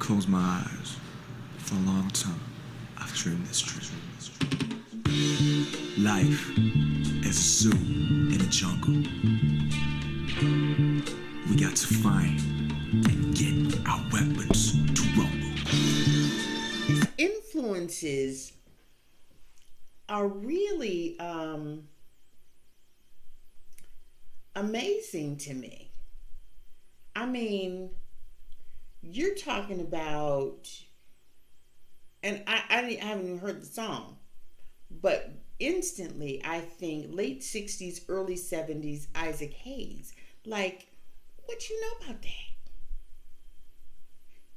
close my eyes, for a long time, I've dreamed this dream. Life is a zoo in a jungle. We got to find and get our weapons to rumble. These influences are really amazing to me. I mean, you're talking about, and I haven't even heard the song, but instantly I think late 60s, early 70s, Isaac Hayes. Like, what you know about that?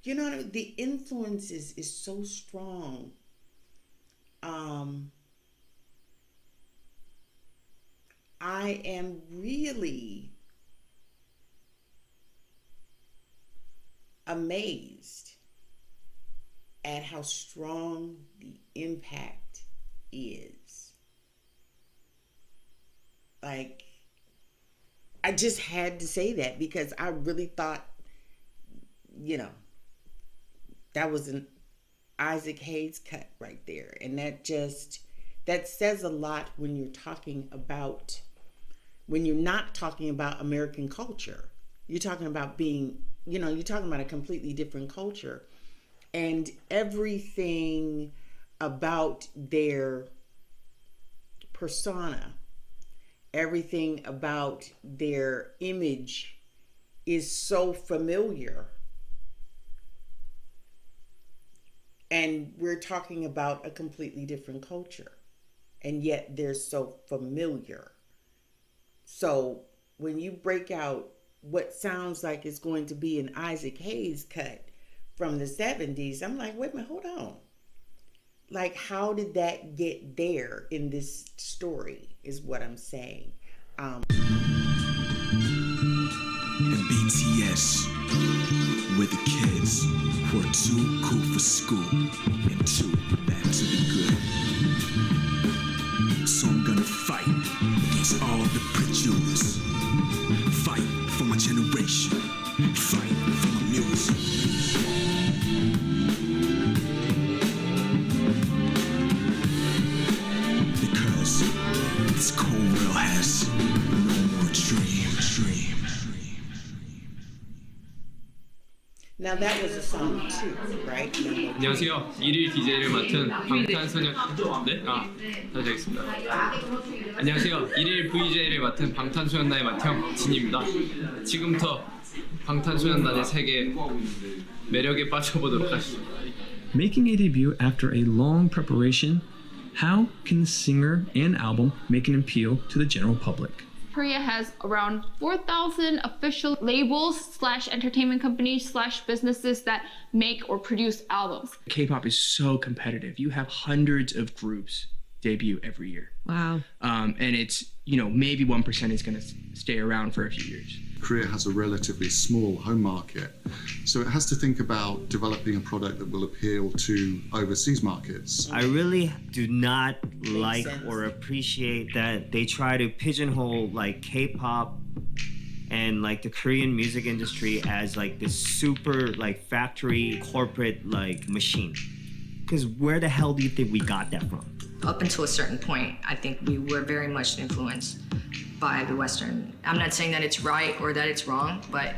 You know what I mean? The influences is so strong. I am really amazed at how strong the impact is. Like, I just had to say that because I really thought, you know, that was an Isaac Hayes cut right there. And that says a lot when you're talking about, when you're not talking about American culture. You're talking about being, you know, you're talking about a completely different culture. And everything about their persona, everything about their image is so familiar. And we're talking about a completely different culture. And yet they're so familiar. So when you break out what sounds like it's going to be an Isaac Hayes cut from the 70s, I'm like, wait a minute, hold on. Like, how did that get there in this story is what I'm saying. And BTS, we're the kids who are too cool for school and too bad to be good. So I'm gonna fight against all the prejudice. Fight for my generation. Fight for my music. Because this cold world has no more dream. Now that was a song too, right? 안녕하세요. 1일 DJ를 맡은 방탄소년 네? 다시 하겠습니다. 안녕하세요. 1일 VJ를 맡은 방탄소년단의 맏형 진입니다. 지금부터 방탄소년단의 세계 매력에 빠져보도록 하시죠. Making a debut after a long preparation, how can the singer and album make an appeal to the general public? Korea has around 4,000 official labels / entertainment companies / businesses that make or produce albums. K-pop is so competitive. You have hundreds of groups debut every year. Wow. And it's, you know, maybe 1% is going to stay around for a few years. Korea has a relatively small home market, so it has to think about developing a product that will appeal to overseas markets. I really do not like sense. or appreciate that they try to pigeonhole like K-pop and like the Korean music industry as like this super like factory corporate like machine. Because where the hell do you think we got that from? Up until a certain point, I think we were very much influenced by the Western. I'm not saying that it's right or that it's wrong, but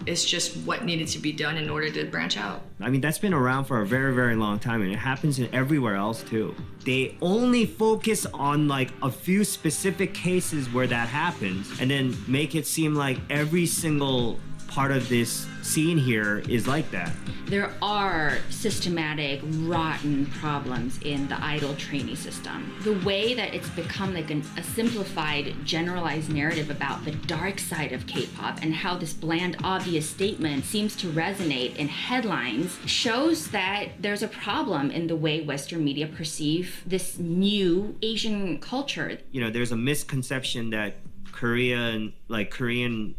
it's just what needed to be done in order to branch out. I mean, that's been around for a very, very long time, and it happens in everywhere else too. They only focus on like a few specific cases where that happens, and then make it seem like every single part of this scene here is like that. There are systematic, rotten problems in the idol trainee system. The way that it's become like a simplified, generalized narrative about the dark side of K-pop and how this bland, obvious statement seems to resonate in headlines shows that there's a problem in the way Western media perceive this new Asian culture. You know, there's a misconception that Korean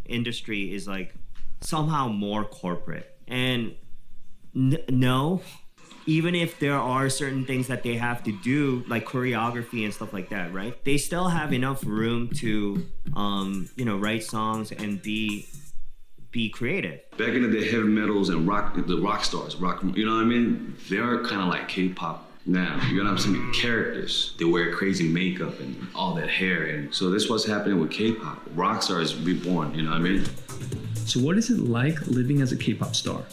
industry is like somehow more corporate. And no, even if there are certain things that they have to do, like choreography and stuff like that, right? They still have enough room to, you know, write songs and be be creative. Back in the day, heavy metals and the rock stars, you know what I mean? They're kind of like K-pop now. You're gonna have some characters. They wear crazy makeup and all that hair, and so this what's happening with K-pop. Rock stars reborn, you know what I mean? So what is it like living as a K-pop star?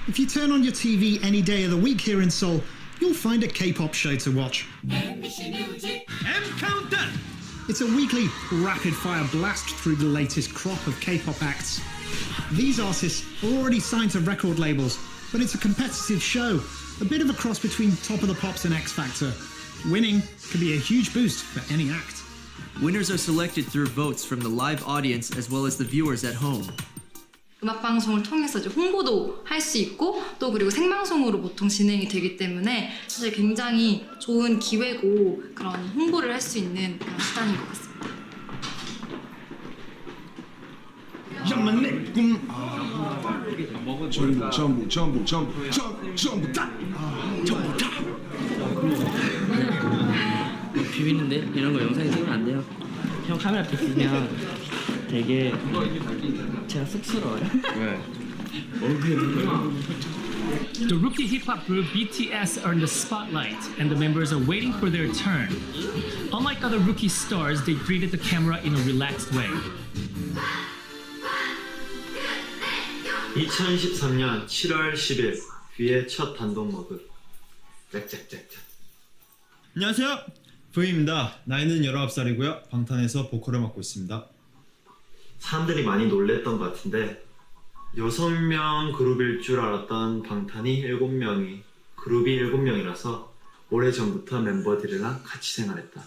If you turn on your TV any day of the week here in Seoul, you'll find a K-pop show to watch. BANGTAN! It's a weekly rapid-fire blast through the latest crop of K-pop acts. These artists are already signed to record labels, but it's a competitive show, a bit of a cross between Top of the Pops and X Factor. Winning can be a huge boost for any act. Winners are selected through votes from the live audience as well as the viewers at home. 음악 방송을 통해서 이제 홍보도 할 수 있고 또 그리고 생방송으로 보통 진행이 되기 때문에 사실 굉장히 좋은 기회고 그런 홍보를 할 수 있는 그런 수단인 것 같습니다. 비비는데 이런 거 영상에 찍으면 안 돼요. 형 카메라 비치면 되게 제가 쑥스러워요. The rookie hip-hop group BTS are in the spotlight, and the members are waiting for their turn. Unlike other rookie stars, they greeted the camera in a relaxed way. 2023년 7월 10일 V의 첫 단독 모드. 짝짝짝짝. 안녕하세요. V입니다. 나이는 19살이고요. 방탄에서 보컬을 맡고 있습니다. 사람들이 많이 놀랬던 것 같은데 6명 그룹일 줄 알았던 방탄이 7명이 그룹이 7명이라서 오래전부터 멤버들이랑 같이 생활했다.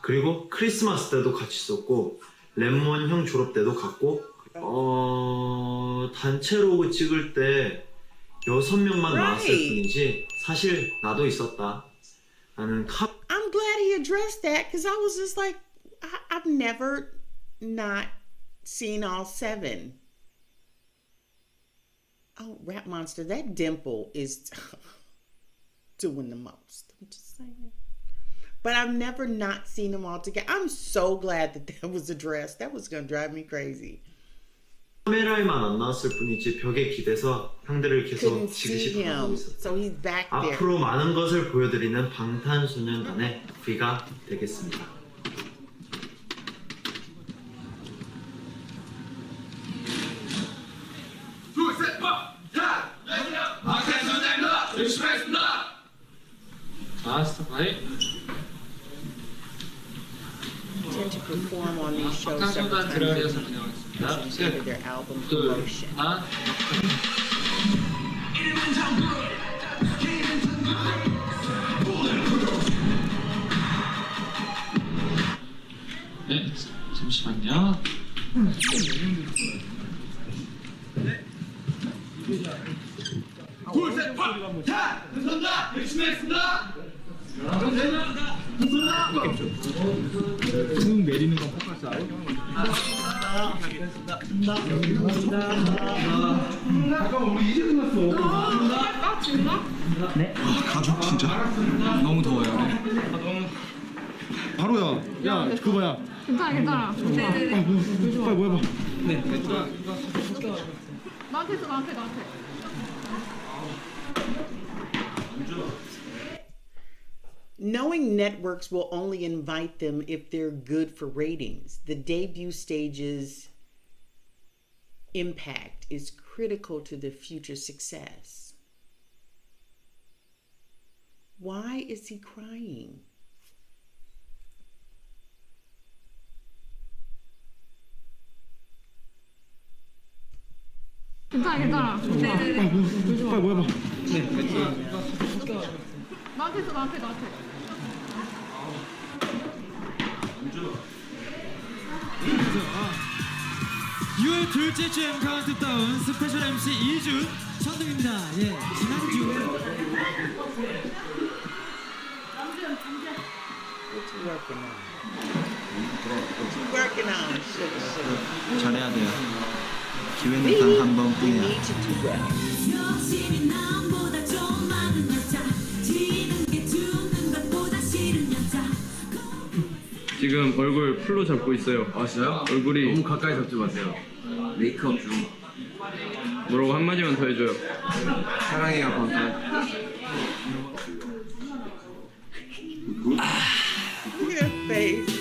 그리고 크리스마스 때도 같이 있었고 랩몬 형 졸업 때도 갔고 단체로 찍을 때 6명만 나왔을 뿐이지 사실 나도 있었다. 나는 I'm glad he addressed that because I was just like I've never not seen all 7. Oh, Rap Monster, that dimple is doing the most. I'm just saying. But I've never not seen them all together. I'm so glad that was addressed. That was going to drive me crazy. 카메라에만 안 나왔을 뿐이지 벽에 기대서 상대를 계속 지그시 바라보고 있었다. So he's back there. 앞으로 많은 것을 보여드리는 방탄소년단의 V가 되겠습니다. Tend to perform on these shows several times in their album promotion. 네, 잠시만요. 둘셋 팍! 다! 감사합니다! 열심히 하겠습니다! 등 내리는 건 포커스하고 잠깐만 우리 이제 끝났어. 네? 가죽 진짜 너무 더워요. 바로야. 야 그거야. 괜찮아. 빨리 뭐 해봐. 나한테 있어, 나한테. Knowing networks will only invite them if they're good for ratings. The debut stage's impact is critical to the future success. Why is he crying? 괜찮아. 빨리 뭐 해봐. 나한테 있어, 나한테. 6월 둘째 주 M 카운트다운 스페셜 MC 이준 천둥입니다. 예, 지난주 What you working on? Sugar. 잘해야 돼요. 기회는 단 한 번뿐이야. need to do well. 지금 얼굴 풀로 잡고 있어요. 아 진짜요? 얼굴이 너무 가까이 잡지 마세요. 메이크업 중. 뭐라고 한마디만 더 해줘요. 사랑해요 방탄. Look at her face.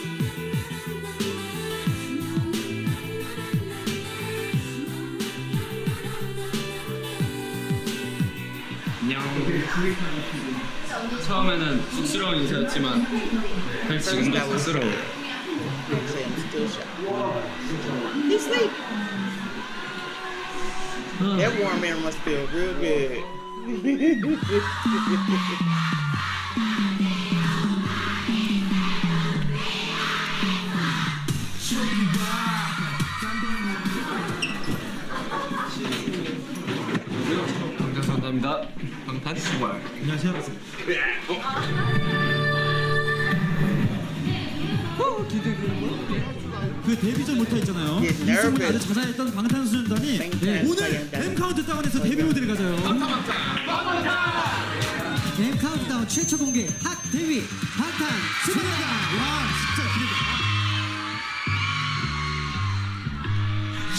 안녕. 처음에는 쑥스러운 인사였지만 사실 지금도 쑥스러워. He's asleep. That warm air must feel real good. 감사합니다. 방탄 정말. 안녕하세요. 그 데뷔 전부터 있잖아요. 일성분이 아주 자자했던 방탄소년단이 오늘 M 카운트다운에서 데뷔 무대를 가져요. M 카운트다운 최초 공개 핫 데뷔 방탄소년단. 와 진짜 기대돼.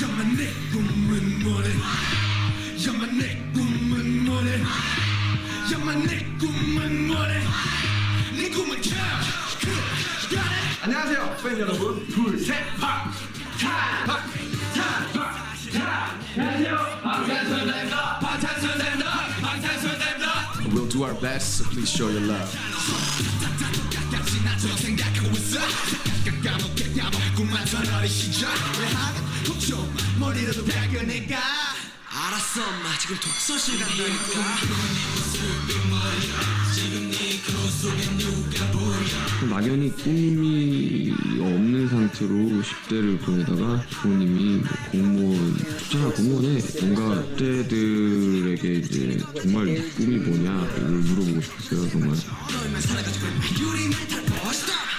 야만 내 꿈은 뭐래? 야만 내 꿈은 뭐래? 야만 내 꿈은 뭐래? 네 꿈은 안녕하세요 팬 여러분. 둘셋 팍! 안녕하세요 방탄소년단입니다. 방탄소년단입니다. We'll do our best, so please show your love. 알았어 엄마 지금 독서실 간다니까. 막연히 꿈이 없는 상태로 10대를 보내다가 부모님이 공무원 좋잖아 공무원에 뭔가 10대들에게 이제 정말 꿈이 뭐냐를 물어보고 싶었어요 정말.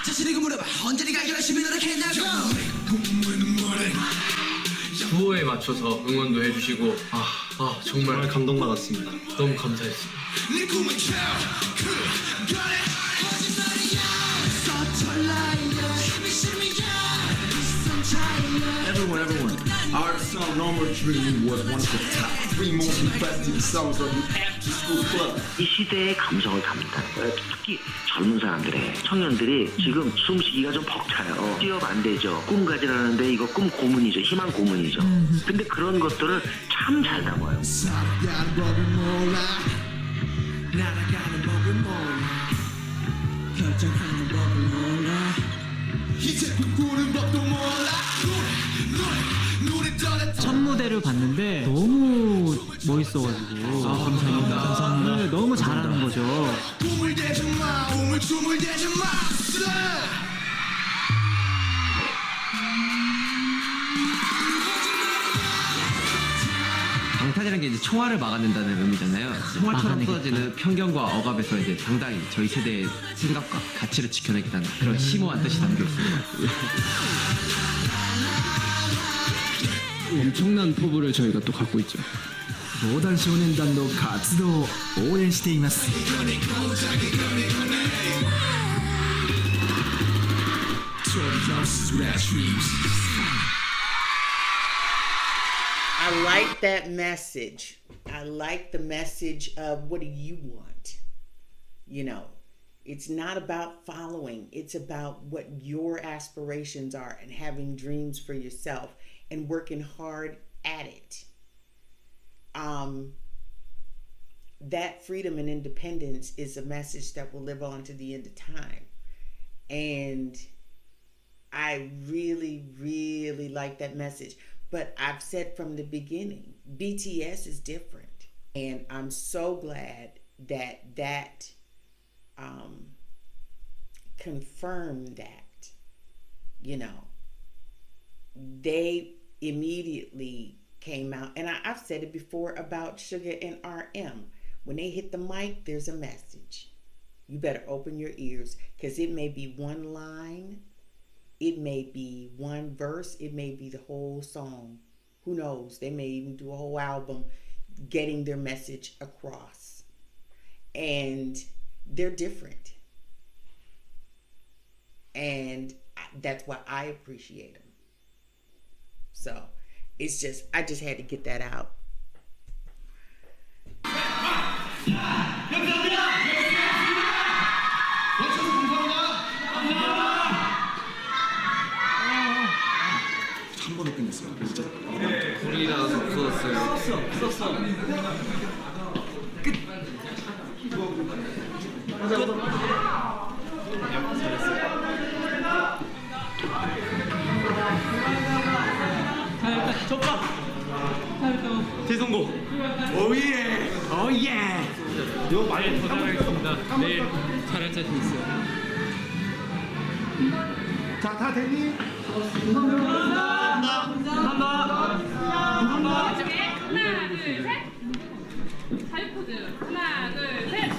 자신에게 물어봐 언제 네가 열심히 노력했냐고. 구호에 맞춰서 응원도 해주시고 정말 감동받았습니다. 너무 감사했습니다. Everyone. Our song No More Dream was one of the top 3 most requested songs on the after school club. 이 시대의 감성을 담는다는 거예요. 특히 젊은 사람들의 청년들이 지금 숨쉬기가 좀 벅차요. 취업 안 되죠. 꿈 가지라는데 이거 꿈 고문이죠. 희망 고문이죠. 근데 그런 것들을 참 잘 담아요. 살아가는 법을 몰라 날아가는 법을 몰라 결정하는 법을 몰라 이제 꿈꾸는 법도 몰라 노래 첫 무대를 봤는데 너무 멋있어가지고. 감사합니다. 감사합니다. 네, 너무 잘하는 거죠. 꿈을 대지 마 꿈을 춤을 대지 마. 방탄이라는 게 이제 총알을 막아낸다는 의미잖아요. 총알처럼 쏟아지는 편견과 억압에서 이제 당당히 저희 세대의 생각과 가치를 지켜내겠다는 그런 심오한 뜻이 담겨 있습니다. 엄청난 포부를 저희가 또 갖고 있죠. 防弾少年団の活動を応援しています。 I like that message. I like the message of what do you want? You know, it's not about following. It's about what your aspirations are and having dreams for yourself and working hard at it. That freedom and independence is a message that will live on to the end of time. And I really, really like that message. But I've said from the beginning, BTS is different. And I'm so glad that confirmed that, you know, they immediately came out. And I've said it before about Sugar and RM. When they hit the mic, there's a message. You better open your ears, because it may be one line, it may be one verse, it may be the whole song. Who knows? They may even do a whole album getting their message across. And they're different. And that's why I appreciate him. So it's just, I just had to get that out. 한 번에 끝냈어요. 진짜. 불이라서 부었어요. 썼어. 끝. 대성공. 오예. 오예. 이거 많이 더 잘하겠습니다. 내일 잘할 자신 있어요. 자, 다 됐니? 하나, 둘, 셋. 자유 포즈. 하나, 둘, 셋.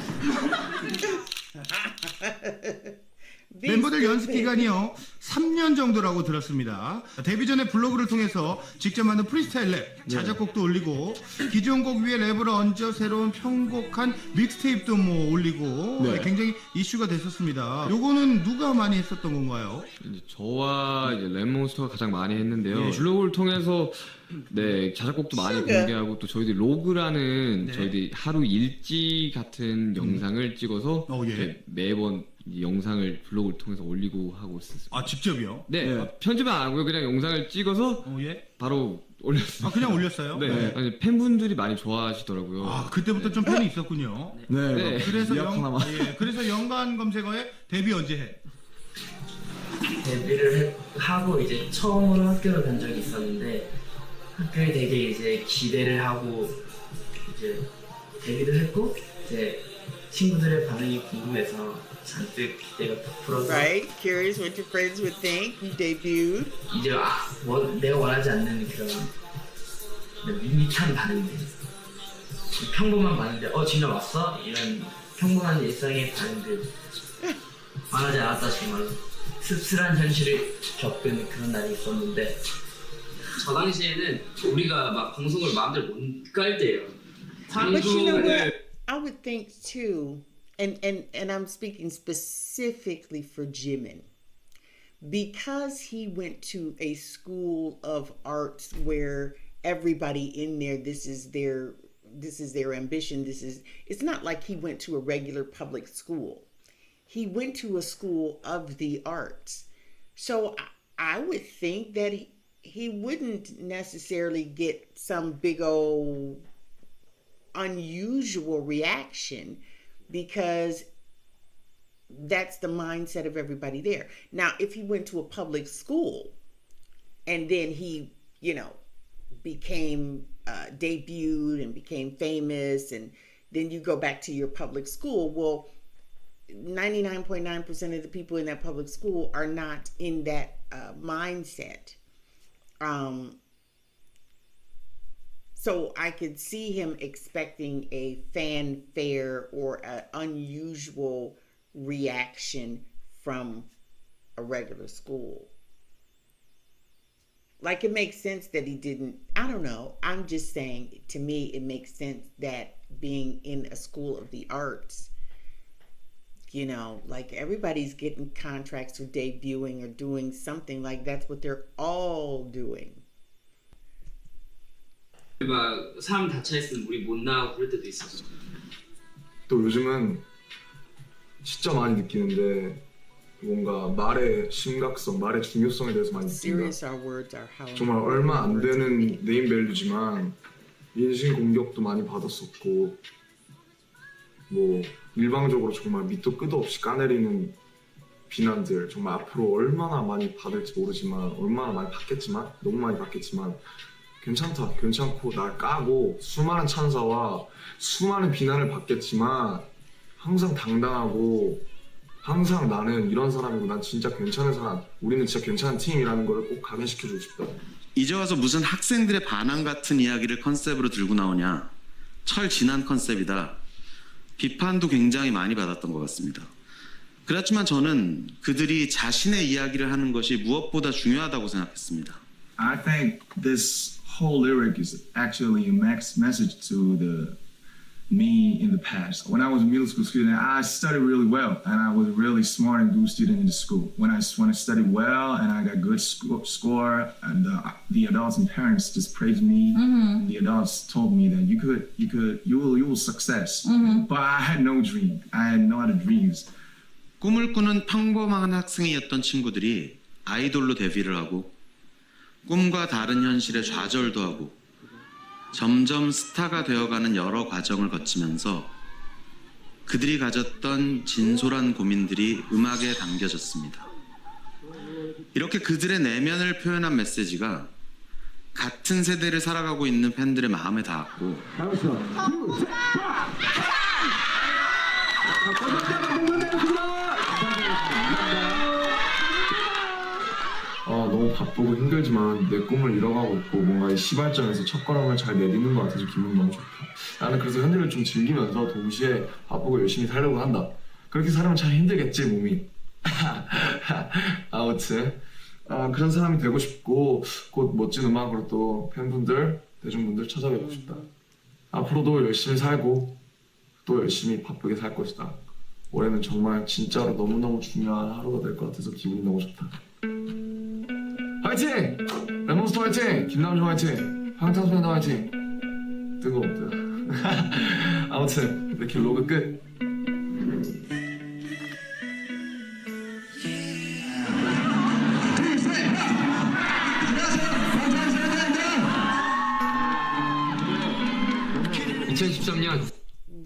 멤버들 연습 기간이요 3년 정도라고 들었습니다. 데뷔 전에 블로그를 통해서 직접 만든 프리스타일 랩, 자작곡도 올리고 기존 곡 위에 랩을 얹어 새로운 편곡한 믹스테이프도 뭐 올리고 굉장히 이슈가 됐었습니다. 요거는 누가 많이 했었던 건가요? 이제 저와 이제 랩몬스터가 가장 많이 했는데요. 블로그를 통해서 자작곡도 많이 공개하고 또 저희들 로그라는 저희들 하루 일지 같은 영상을 찍어서 매번 이 영상을 블로그를 통해서 올리고 하고 있었어요. 아, 직접이요? 네. 편집은 안 하고요. 그냥 영상을 찍어서 바로 올렸어요. 아, 그냥 올렸어요? 네. 아니, 팬분들이 많이 좋아하시더라고요. 아, 그때부터 좀 팬이 있었군요. 네. 그래서 연관 검색어에 데뷔 언제 해? 데뷔를 하고 이제 처음으로 학교를 간 적이 있었는데 학교에 되게 이제 기대를 하고 이제 데뷔를 했고 이제 친구들의 반응이 궁금해서 잔뜩 기대가 부풀어서 Right? Curious what your friends would think. You debuted. 이제 내가 원하지 않는 그런 밋밋한 반응들 평범한 반응들 진짜 왔어? 이런 평범한 일상의 반응들 말하지 않았다 정말 씁쓸한 현실을 겪은 그런 날이 있었는데 저 당시에는 우리가 막 방송을 마음대로 못 깔 때예요. But you know what? I would think too, and I'm speaking specifically for Jimin, because he went to a school of arts where everybody in there, this is their ambition. It's not like he went to a regular public school. He went to a school of the arts. So I would think that he wouldn't necessarily get some big old unusual reaction because that's the mindset of everybody there. Now, if he went to a public school and then he, became debuted and became famous, and then you go back to your public school, well, 99.9% of the people in that public school are not in that mindset. So I could see him expecting a fanfare or an unusual reaction from a regular school. Like, it makes sense that he didn't, I don't know. I'm just saying, to me, it makes sense that being in a school of the arts, like everybody's getting contracts or debuting or doing something, like that's what they're all doing. 막 사람 다쳐있으면 우리 못 나가고 그럴 때도 있었어. 또 요즘은 진짜 많이 느끼는데 뭔가 말의 심각성, 말의 중요성에 대해서 많이 느낀다. 정말 얼마 안 되는 네임밸류지만 인신 공격도 많이 받았었고 뭐 일방적으로 정말 밑도 끝도 없이 까내리는 비난들 정말 앞으로 얼마나 많이 받을지 모르지만 얼마나 많이 받겠지만 너무 많이 받겠지만 괜찮다, 괜찮고 날 까고 수많은 찬사와 수많은 비난을 받겠지만 항상 당당하고 항상 나는 이런 사람이고 난 진짜 괜찮은 사람, 우리는 진짜 괜찮은 팀이라는 걸 꼭 각인시켜주고 싶다. 이제 와서 무슨 학생들의 반항 같은 이야기를 컨셉으로 들고 나오냐. 철진한 컨셉이다. 비판도 굉장히 많이 받았던 것 같습니다. 그렇지만 저는 그들이 자신의 이야기를 하는 것이 무엇보다 중요하다고 생각했습니다. I think this whole lyric is actually a message to the me in the past. When I was a middle school student, I studied really well, and I was really smart and good student in the school. When I studied well and I got good score, and the adults and parents just praised me. Mm-hmm. The adults told me that you will success. Mm-hmm. But I had no dream. I had no other dreams. 꿈을 꾸는 평범한 학생이었던 친구들이 아이돌로 데뷔를 하고 꿈과 다른 현실에 좌절도 하고 점점 스타가 되어가는 여러 과정을 거치면서 그들이 가졌던 진솔한 고민들이 음악에 담겨졌습니다. 이렇게 그들의 내면을 표현한 메시지가 같은 세대를 살아가고 있는 팬들의 마음에 닿았고 너무 바쁘고 힘들지만 내 꿈을 이뤄가고 있고 뭔가 이 시발점에서 첫걸음을 잘 내딛는 것 같아서 기분이 너무 좋다. 나는 그래서 현실을 좀 즐기면서 동시에 바쁘고 열심히 살려고 한다. 그렇게 살면 참 힘들겠지 몸이. 아무튼 그런 사람이 되고 싶고 곧 멋진 음악으로 또 팬분들, 대중분들 찾아뵙고 싶다. 앞으로도 열심히 살고 또 열심히 바쁘게 살 것이다. 올해는 정말 진짜로 너무너무 중요한 하루가 될 것 같아서 기분이 너무 좋다. 화이팅! 레몬스터 화이팅! 김남주 화이팅! 방탄소년단 화이팅! 뜨거웠다. 아무튼 이렇게 로그 끝.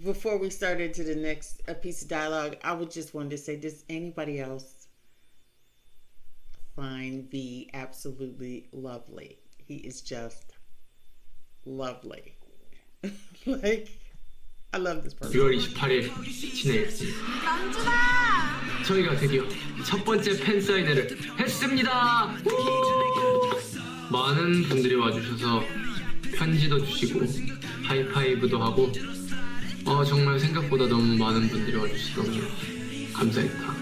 Before we started to the next piece of dialogue, I would just want to say, does anybody else find V absolutely lovely? He is just lovely. Like, I love this person. 6월 28일 지내겠습니다. 저희가 드디어 첫 번째 팬 사인회를 했습니다. 많은 분들이 와주셔서 편지도 주시고 하이파이브도 하고 정말 생각보다 너무 많은 분들이 와주셔서 너무 감사했다.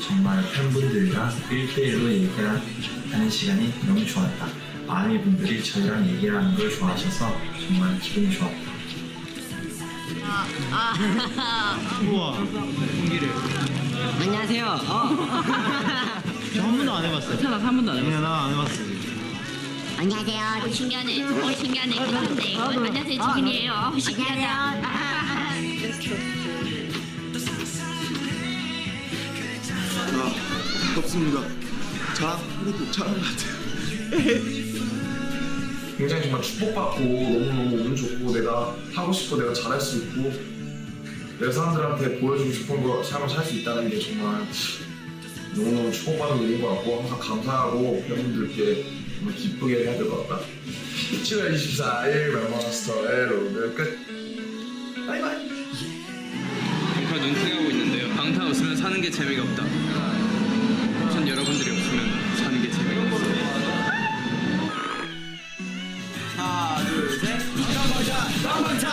정말 팬분들과 1대1로 얘기하는 시간이 너무 좋았다. 많은 분들이 저희랑 얘기하는 걸 좋아하셔서 정말 기분이 좋았다. 우와, 공기를. 안녕하세요. 저 한 번도 안 해봤어요. 나 한 번도 안 해봤어요. 나 안 해봤어. 안녕하세요. 신기하네. 안녕하세요. 지민이에요. 신기하다. 덥습니다. 그래도 잘한 것 같아요. 굉장히 정말 축복받고 너무너무 운 좋고 내가 하고 싶고 내가 잘할 수 있고 내가 사람들한테 보여주고 싶은 거 삶을 살 수 있다는 게 정말 너무너무 축복받는 일인 것 같고 항상 감사하고 팬분들께 정말 기쁘게 해야 될 것 같다. 7월 24일 멤버스터의 로드 끝. 바이바이. 방탄 눈팅하고 있는데요. 방탄 없으면 사는 게 재미가 없다. 전 여러분들이 없으면 사는 게 재미가 없어요. 하나, 둘, 셋. 방탄!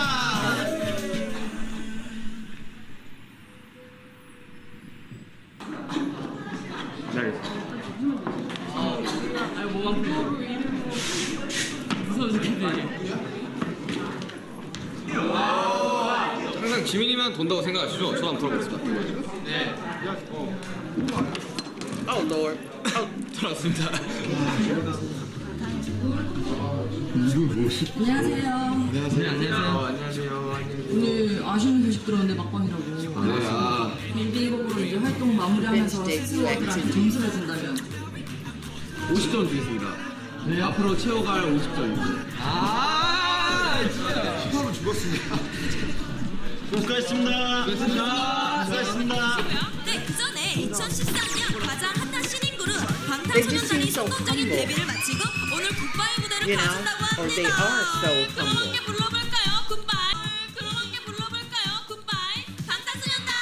항상 지민이만 돈다고 생각하시죠? 저도 한번 들어보겠습니다. 네. Oh Lord. 들어왔습니다. 안녕하세요. 오늘 아쉬운 소식 들었는데 막방이라고. 밴딩곡으로 이제 활동 마무리하면서 스스로들한테 점수를 준다면 50점 주겠습니다. 네, 앞으로 채워갈 50점입니다. 진짜. 힙합은 죽었습니다. 수고하셨습니다. 수고하셨습니다. 네, 그 전에 2013년 가장 핫한 신인 그룹 방탄소년단이 성공적인 데뷔를 마치고 오늘 굿바이 무대를 가진다고 합니다. 그럼 함께 불러볼까요? 굿바이. 그럼 함께 불러볼까요? 굿바이. 방탄소년단.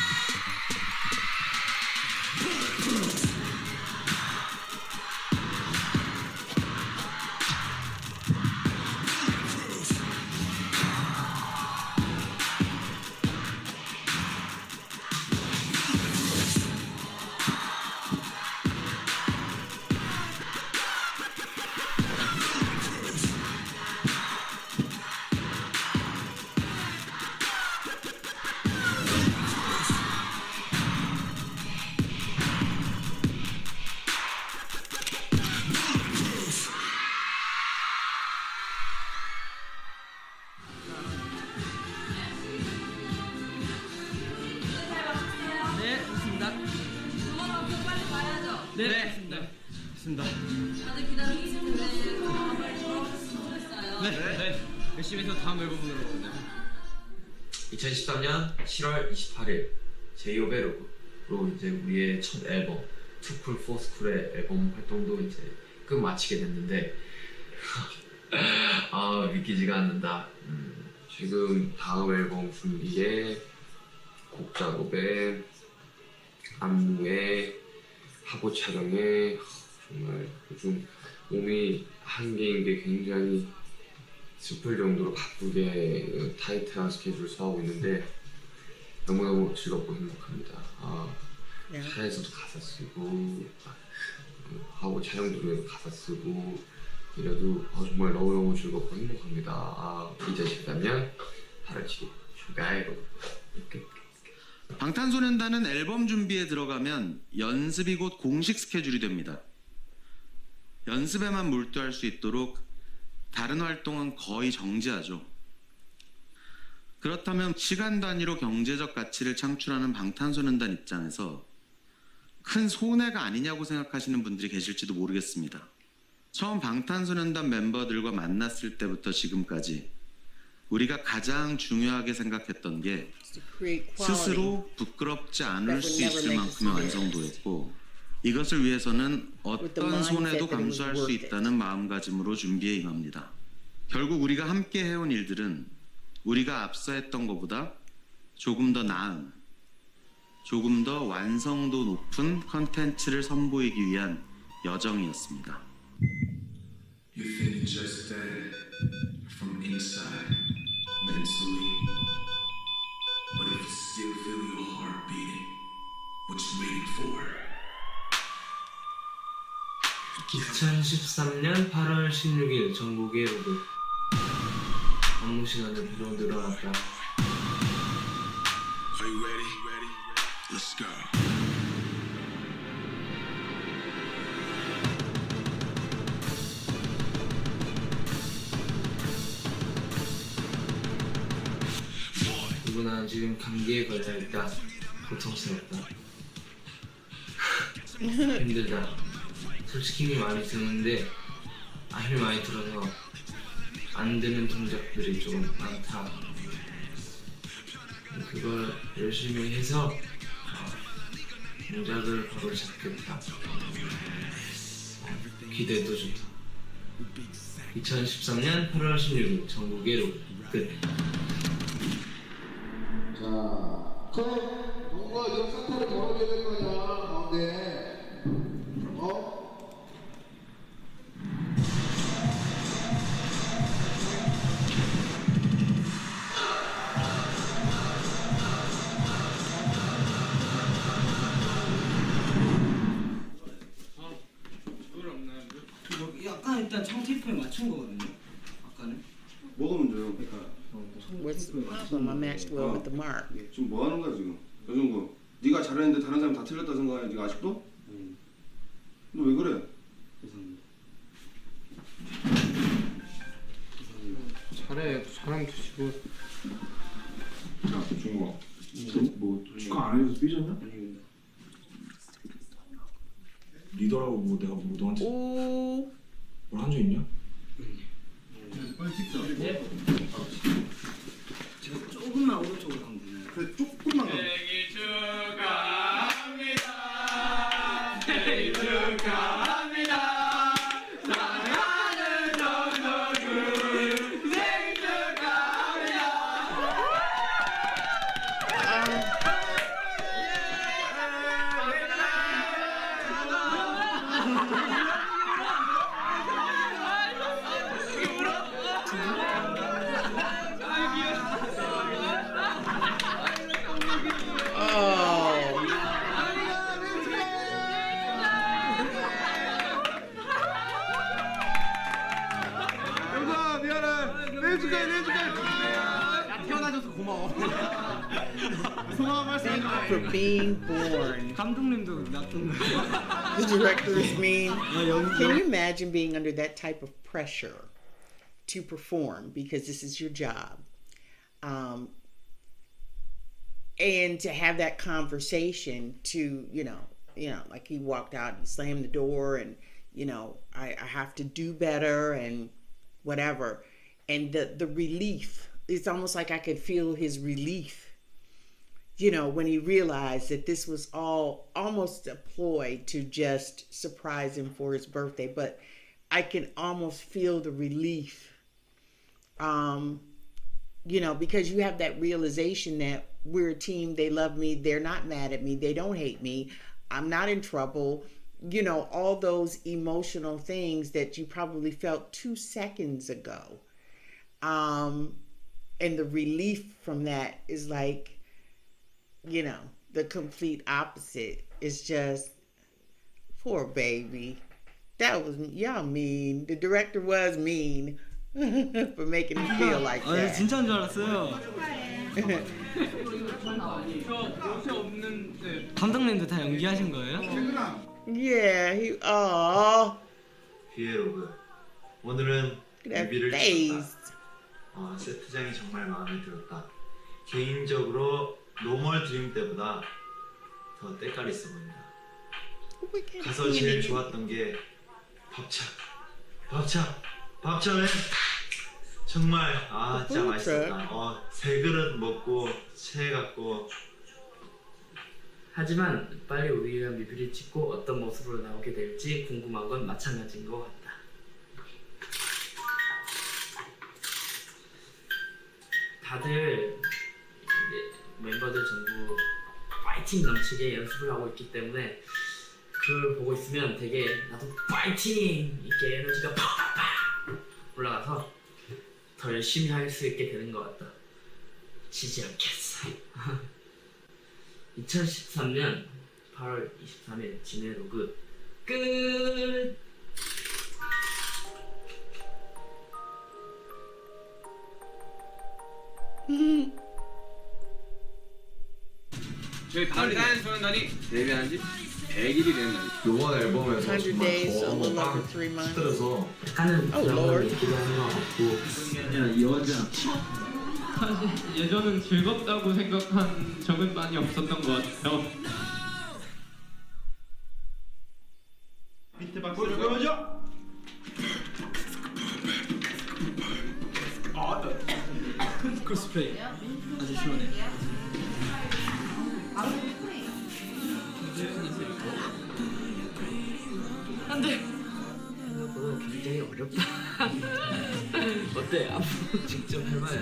다들 기다리고 있을 텐데 빨리 들어오셨으면 좋겠어요. 네. 열심히 해서 다음 앨범으로. 2013년 7월 28일 제이오베로로 이제 우리의 첫 앨범 투쿨 포스쿨의 앨범 활동도 이제 끝마치게 됐는데 아 믿기지가 않는다. 지금 다음 앨범 준비에 곡 작업에 안무에 화보 촬영에 정말 요즘 몸이 한계인 게 굉장히 슬플 정도로 바쁘게 타이트한 스케줄을 소화하고 있는데 너무너무 즐겁고 행복합니다. 차에서도 가사 쓰고 하고 촬영 중에도 가사 쓰고 이래도 정말 너무너무 즐겁고 행복합니다. 2013년 8월 7일 휴가에로 방탄소년단은 앨범 준비에 들어가면 연습이 곧 공식 스케줄이 됩니다. 연습에만 몰두할 수 있도록 다른 활동은 거의 정지하죠. 그렇다면 시간 단위로 경제적 가치를 창출하는 방탄소년단 입장에서 큰 손해가 아니냐고 생각하시는 분들이 계실지도 모르겠습니다. 처음 방탄소년단 멤버들과 만났을 때부터 지금까지 우리가 가장 중요하게 생각했던 게 스스로 부끄럽지 않을 수 있을 만큼의 완성도였고 이것을 위해서는 어떤 손해도 감수할 수 있다는 마음가짐으로 준비에 임합니다. 결국 우리가 함께 해온 일들은 우리가 앞서 했던 것보다 조금 더 나은, 조금 더 완성도 높은 컨텐츠를 선보이기 위한 여정이었습니다. You feel just dead from inside, mentally. But if you still feel your heart beating, what you waiting for? 2013년 8월 16일 전국의 로드 업무 시간이 비록 늘어났다. Are you ready? Let's go. 누구나 지금 감기에 걸려있다. 고통스럽다. 힘들다. 솔직히 힘이 많이 드는데 힘이 많이 들어서 안 되는 동작들이 좀 많다. 그걸 열심히 해서 동작을 바로 잡겠다. 기대도 좋다. 2013년 8월 16일 전국의 로드 끝. 자, 뭔가 이런 사태를 벌어져야 될 거냐, 가운데. 약간 일단 청 테이프에 맞춘 거거든요. 아까는. 뭐가 문제예요? 그러니까. What's the problem? I matched well with the mark. 지금 뭐 하는 거야 지금? 여정구, 네가 잘했는데 다른 사람 다 틀렸다 생각해 네가 아직도? 너 왜 그래? 잘해, 사람 드시고. 야, 중국아, 뭐 축하 안 해줘서 삐졌냐? 리더라고 뭐 내가 뭐 너한테 뭘 한 적 있냐? 빨리 찍자. 제가 조금만 오른쪽으로 가면 되나요? 그래, 조금만 가. 생일 축하합니다. 생일 축하합니다. 사랑하는 정석우 생일 축하합니다. 영구아 미안해. 내 축하해, 내 축하해. 나 태어나줘서 고마워. 소감 말씀. Thank you for being born. 감독님도 놔둔 거. The director is mean. Can you imagine being under that type of pressure to perform because this is your job? And to have that conversation to, you know, like he walked out and slammed the door and, you know, I have to do better and whatever. And the relief, it's almost like I could feel his relief, you know, when he realized that this was all almost a ploy to just surprise him for his birthday. But I can almost feel the relief, you know, because you have that realization that we're a team, they love me, they're not mad at me, they don't hate me, I'm not in trouble, you know, all those emotional things that you probably felt 2 seconds ago. And the relief from that is like, you know, the complete opposite. It's just, poor baby. That was, y'all mean. The director was mean for making him feel like that. 진짜인 줄 알았어요. 감독님도 다 연기하신 거예요? Yeah, 비에로그. 오늘은 that 뮤비를 face. 찍었다. 세트장이 정말 마음에 들었다. 개인적으로 노멀 드림 때보다 더 때깔 있어 보인다. 가서 제일 좋았던 게 밥차는 정말 진짜 맛있었다. 3그릇 먹고 체해갖고. 하지만 빨리 우리가 뮤비를 찍고 어떤 모습으로 나오게 될지 궁금한 건 마찬가지인 것 같다. 다들 멤버들 전부 파이팅 넘치게 연습을 하고 있기 때문에 그걸 보고 있으면 되게 나도 파이팅! 이렇게 에너지가 팍팍팍 올라가서 더 열심히 할 수 있게 되는 것 같다. 지지 않겠어. 2013년 8월 23일 진해 로그 끝! 저희 방탄 소년단이 데뷔한 지 100일이 되는 날. 이번 앨범에서 100 days, so a little over 3 months. 힘들어서 약간은 Lord. 얘기도 하는 것 같고 여자. 사실 예전은 즐겁다고 생각한 적은 많이 없었던 것 같아요. 비트 박스를 보여줘. 크로스플레이 아주 시원해. 안돼. 생각보다 굉장히 어렵다. 어때? 앞으로 직접 해봐야.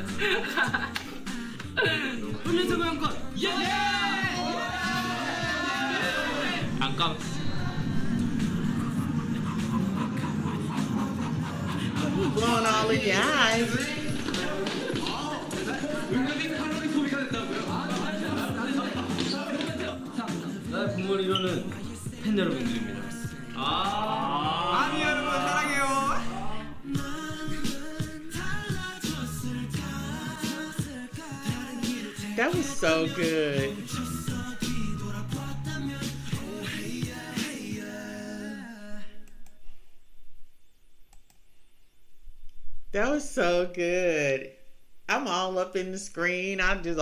훈련소 고용권 예! 잠깐. Blowing all in your eyes. 나의 붕어리로는 팬 여러분들입니다. 아미 여러분 사랑해요. That was so good. That was so good. I'm all up in the screen. I'm just,